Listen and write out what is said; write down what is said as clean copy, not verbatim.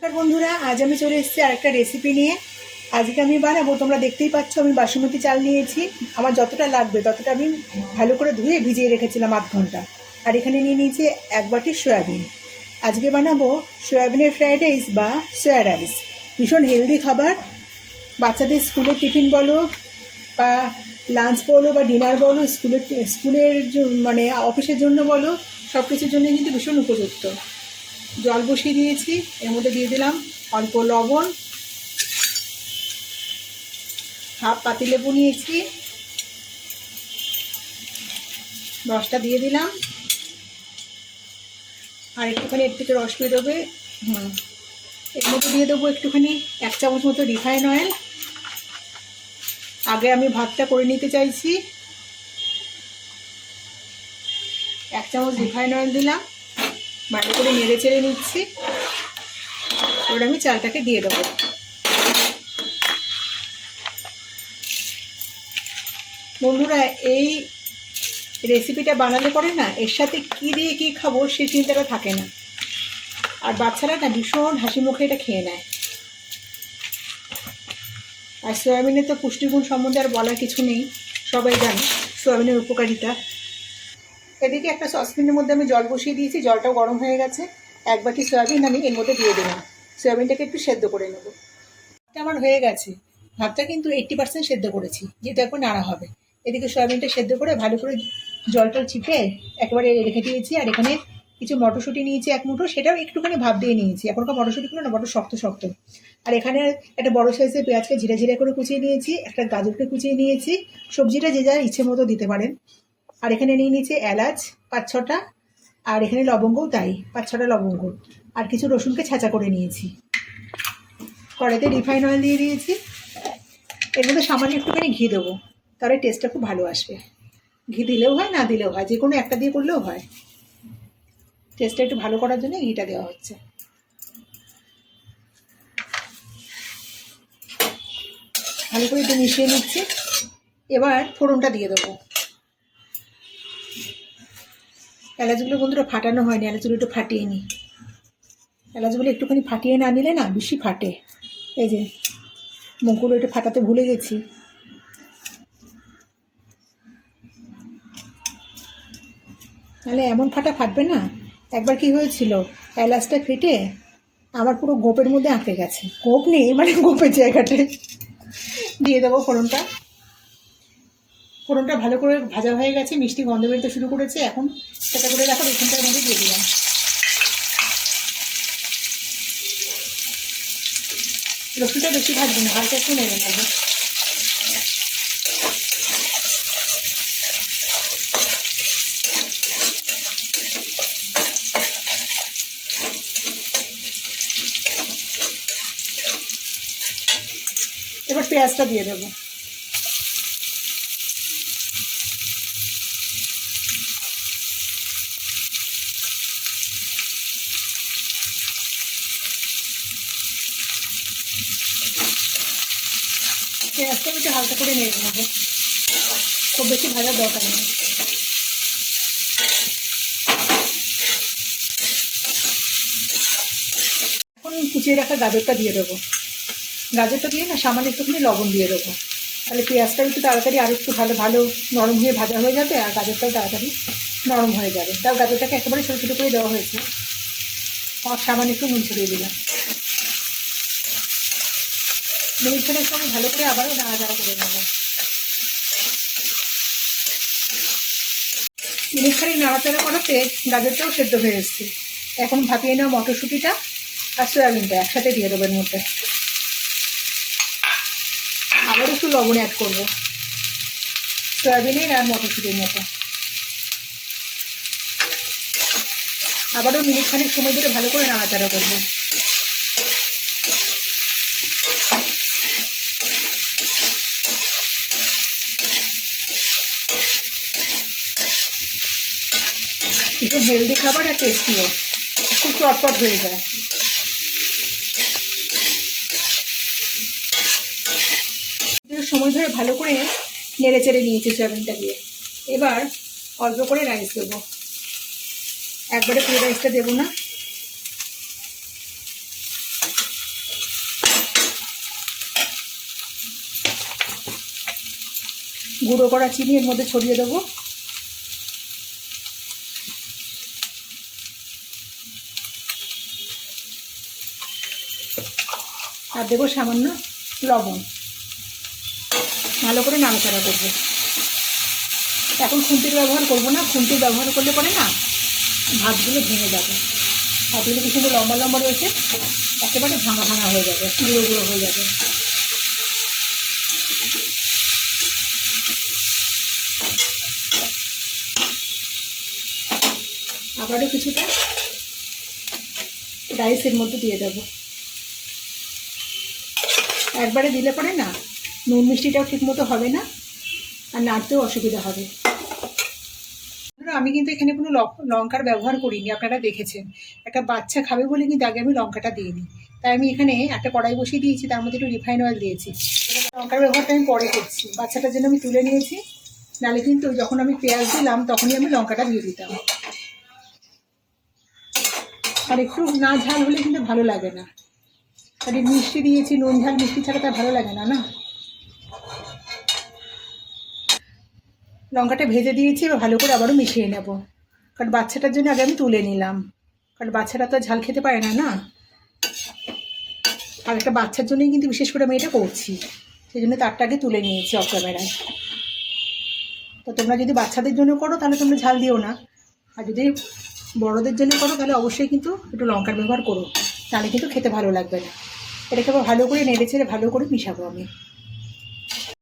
নমস্কার বন্ধুরা, আজ আমি চলে এসেছি আরেকটা রেসিপি নিয়ে। আজকে আমি বানাবো, তোমরা দেখতেই পাচ্ছ আমি বাসমতি চাল নিয়েছি। আমার যতটা লাগবে ততটা আমি ভালো করে ধুয়ে ভিজিয়ে রেখেছিলাম আধ ঘন্টা। আর এখানে নিয়ে নিয়েছি এক বাটি সয়াবিন। আজকে বানাবো সয়াবিনের ফ্রাইড রাইস বা সয়া রাইস। ভীষণ হেলদি খাবার। বাচ্চাদের স্কুলের টিফিন বলো বা লাঞ্চ বলো বা ডিনার বলো, স্কুলের মানে অফিসের জন্য বলো, সব কিছুর জন্য কিন্তু ভীষণ উপযুক্ত। জল বসিয়ে দিয়েছি, এর মধ্যে দিয়ে দিলাম অল্প লবণ, হাফ পাতিলেবু নিয়েছি, রসটা দিয়ে দিলাম। আর একটুখানি এর থেকে রস বেরোবে। এর মধ্যে দিয়ে দেবো একটুখানি 1 চামচ মতো রিফাইন অয়েল। আগে আমি ভাতটা করে নিতে চাইছি। 1 চামচ রিফাইন অয়েল দিলাম, ভালো করে নেড়ে চেড়ে নিচ্ছি। এবার আমি চালটাকে দিয়ে দেবো। বন্ধুরা, এই রেসিপিটা বানালে পরে না এর সাথে কী দিয়ে কী খাবো সে চিন্তাটা থাকে না। আর বাচ্চারা না ভীষণ হাসি মুখে এটা খেয়ে নেয়। আর সয়াবিনের তো পুষ্টিগুণ সম্বন্ধে আর বলার কিছু নেই, সবাই জানে সয়াবিনের উপকারিতা। এদিকে একটা সসপ্যানের মধ্যে আমি জল বসিয়ে দিয়েছি, জলটাও গরম হয়ে গেছে। 1 বাটি সয়াবিন আমি এর মধ্যে দিয়ে দিলাম। সয়াবিনটাকে একটু সেদ্ধ করে নেব। ভাতটা আমার হয়ে গেছে। ভাতটা কিন্তু 80% সেদ্ধ করেছি, যেহেতু এখন নাড়া হবে। এদিকে সয়াবিনটা সেদ্ধ করে ভালো করে জলটা চিপে একেবারে রেখে দিয়েছি। আর এখানে কিছু মটরশুঁটি নিয়েছি 1 মুঠো, সেটাও একটুখানি ভাপ দিয়ে নিয়েছি। এখনকার মটরশুঁটিগুলো না বড় শক্ত শক্ত। আর এখানে একটা বড় সাইজের পেঁয়াজকে ঝিরা ঝিরা করে কুচিয়ে নিয়েছি, একটা গাজরকে কুচিয়ে নিয়েছি। সবজিটা যে যার ইচ্ছে মতো দিতে পারেন। আর এখানে নিয়ে নিয়েছি এলাচ 5-6টা, আর এখানে লবঙ্গও তাই 5-6টা লবঙ্গ। আর কিছু রসুনকে ছাঁচা করে নিয়েছি। কড়াইতে রিফাইন অয়েল দিয়ে দিয়েছি। এর মধ্যে সামান্য একটুখানি ঘি দেবো, তাহলে টেস্টটা খুব ভালো আসবে। ঘি দিলেও হয়, না দিলেও হয়, যে কোনো একটা দিয়ে করলেও হয়। টেস্টটা একটু ভালো করার জন্য ঘিটা দেওয়া হচ্ছে। ভালো করে একটু মিশিয়ে নিচ্ছি। এবার ফোড়নটা দিয়ে দেবো। এলাচগুলো বন্ধুরা ফাটানো হয়নি, এলাচগুলো একটু ফাটিয়ে নিই। এলাচগুলো একটুখানি ফাটিয়ে না নিলে না বেশি ফাটে। এই যে মুখগুলো একটু ফাটাতে ভুলে গেছি। তাহলে এমন ফাটবে না। একবার কি হয়েছিল, এলাচটা ফেটে আমার পুরো গোপের মধ্যে আঁকে গেছে। গোপ নেই, মানে গোপের জায়গাটায়। দিয়ে দেবো ফোড়নটা। ফোড়নটা ভালো করে ভাজা হয়ে গেছে, মিষ্টি গন্ধ বেরোতে শুরু করেছে। এখন সেটা করে রাখো রসুনটার মধ্যে দিয়ে দিলাম। রসুনটা বেশি ভাজবো না, হালকা একটু নেড়ে নেবো। এবার পেঁয়াজটা দিয়ে দেবো। পেঁয়াজটা একটু হালকা করে নেড়ে নেবো, খুব বেশি ভাজার দরকার নেই। এখন কুচিয়ে রাখা গাজরটা দিয়ে দেবো। গাজরটা দিয়ে না সামান্য একটুখানি লবণ দিয়ে দেবো। তাহলে পেঁয়াজটা একটু তাড়াতাড়ি আর একটু ভালো ভালো নরম হয়ে ভাজা হয়ে যাবে, আর গাজরটাও তাড়াতাড়ি নরম হয়ে যাবে। তাও গাজরটাকে একেবারে ছোটো ছোটো করে দেওয়া হয়েছে। আর সামান্য একটু নুন ছড়িয়ে দিলাম। মিনিট খানেক সময় ভালো করে আবারও নাড়াচাড়া করে নেব। মিনিট খানেক নাড়াচাড়া করাতে গাজরটাও সেদ্ধ হয়ে এসছে। এখন ভাপিয়ে নেওয়া মটরশুঁটিটা আর সয়াবিনটা একসাথে দিয়ে দেবো এর মধ্যে। আবার একটু লবণ অ্যাড করবো সয়াবিনের আর মটরশুঁটির মতো। আবারও মিনিট খানেক সময় ধরে ভালো করে নাড়াচাড়া করবো। একটু হেলদি খাবার আর টেস্টিও, খুব চটপট হয়ে যায়। সময় ধরে ভালো করে নেড়ে চেড়ে নিয়েছি সয়াবিনটা দিয়ে। এবার অল্প করে রাইস দেবো, একবারে পুরো রাইসটা দেবো না। গুঁড়ো করা চিনি এর মধ্যে ছড়িয়ে দেবো। আর দেবো সামান্য লবণ। ভালো করে নাড়াচাড়া করবো। এখন খুন্তির ব্যবহার করবো না, খুন্তির ব্যবহার করলে পরে না ভাতগুলো ভেঙে যাবে। ভাতগুলো কি সুন্দর লম্বা লম্বা রয়েছে, একেবারে ভাঙা ভাঙা হয়ে যাবে, গুঁড়ো গুঁড়ো হয়ে যাবে। আবারও কিছুটা রাইসের মধ্যে দিয়ে দেবো। একবারে দিলে পরে না নুন মিষ্টিটাও ঠিক মতো হবে না, আর নাড়তেও অসুবিধা হবে। আমি কিন্তু এখানে কোনো লঙ্কার ব্যবহার করিনি, আপনারা দেখেছেন। একটা বাচ্চা খাবে বলে কিন্তু আগে আমি লঙ্কাটা দিইনি। তাই আমি এখানে একটা কড়াই বসিয়ে দিয়েছি, তার মধ্যে একটু রিফাইন অয়েল দিয়েছি। লঙ্কার ব্যবহারটা আমি পরে করছি, বাচ্চাটার জন্য আমি তুলে নিয়েছি। নাহলে কিন্তু যখন আমি পেঁয়াজ দিলাম তখনই আমি লঙ্কাটা দিয়ে দিতাম। আর একটু না ঝাল হলে কিন্তু ভালো লাগে না। আর মিষ্টি দিয়েছি, নুন ঝাল মিষ্টি ছাড়া তার ভালো লাগে না। লঙ্কাটা ভেজে দিয়েছি, এবার ভালো করে আবারও মিশিয়ে নেব। কারণ বাচ্চাটার জন্য আগে আমি তুলে নিলাম, কারণ বাচ্চাটা তো ঝাল খেতে পারে না। আর একটা বাচ্চার জন্যই কিন্তু বিশেষ করে আমি এটা করছি, সেই জন্য তারটা আগে তুলে নিয়েছি অফ ক্যামেরায়। তো তোমরা যদি বাচ্চাদের জন্য করো তাহলে তোমরা ঝাল দিও না, আর যদি বড়োদের জন্য করো তাহলে অবশ্যই কিন্তু একটু লঙ্কার ব্যবহার করো, তাহলে কিন্তু খেতে ভালো লাগবে না। এটাকে আবার ভালো করে নেড়ে চেড়ে ভালো করে মিশাবো আমি।